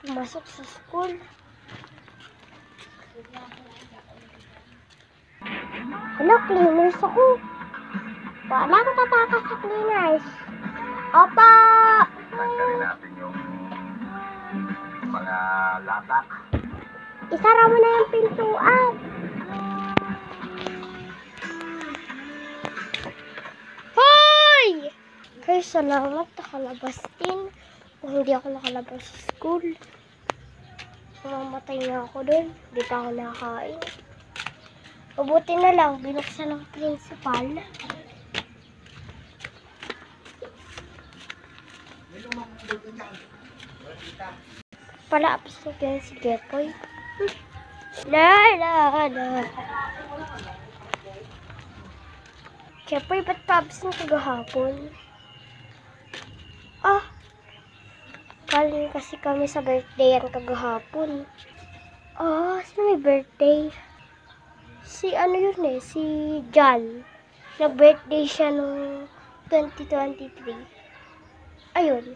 pumasok sa school. Hello, cleaners ako. Wala ko tatakas sa cleaners. Opo! Tanggalin natin yung mga lata. Isara mo na yung pintuan. Hoy! Ay, salamat. Nakalabas din. Kung hindi ako nakalabas sa school, mamamatay na ako dun. Hindi pa ako nakakain. Mabuti na lang, binuksan ng principal. Pala, apis na ganyan si Gepoy. La. Gepoy, ba't pa-abs na kagahapon? Ah, galing kasi kami sa birthday yan kagahapon. Ah, sino may birthday? Si ano yun eh, si John. Nag-birthday siya nung 2023. Ayun.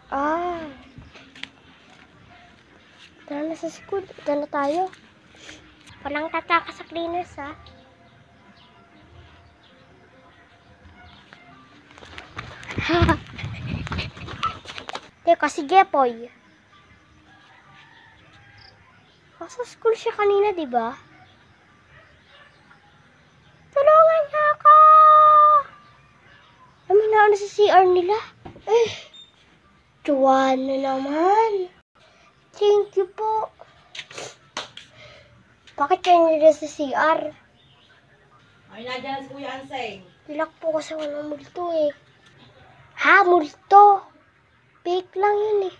Ah. Tara na sa school. Ito na tayo. Walang tataka sa cleaners, ha? Teka, si Gepoy. Sa school siya kanina, di ba? Tulungan niya ako! Naminaon na sa CR nila. Eh, Joanna naman. Thank you po. Bakit kayo nila sa CR? Ay, nadyan si Kuya Anseng. Hilak po kasi walang multo eh. Ha? Multo? Fake lang yun eh.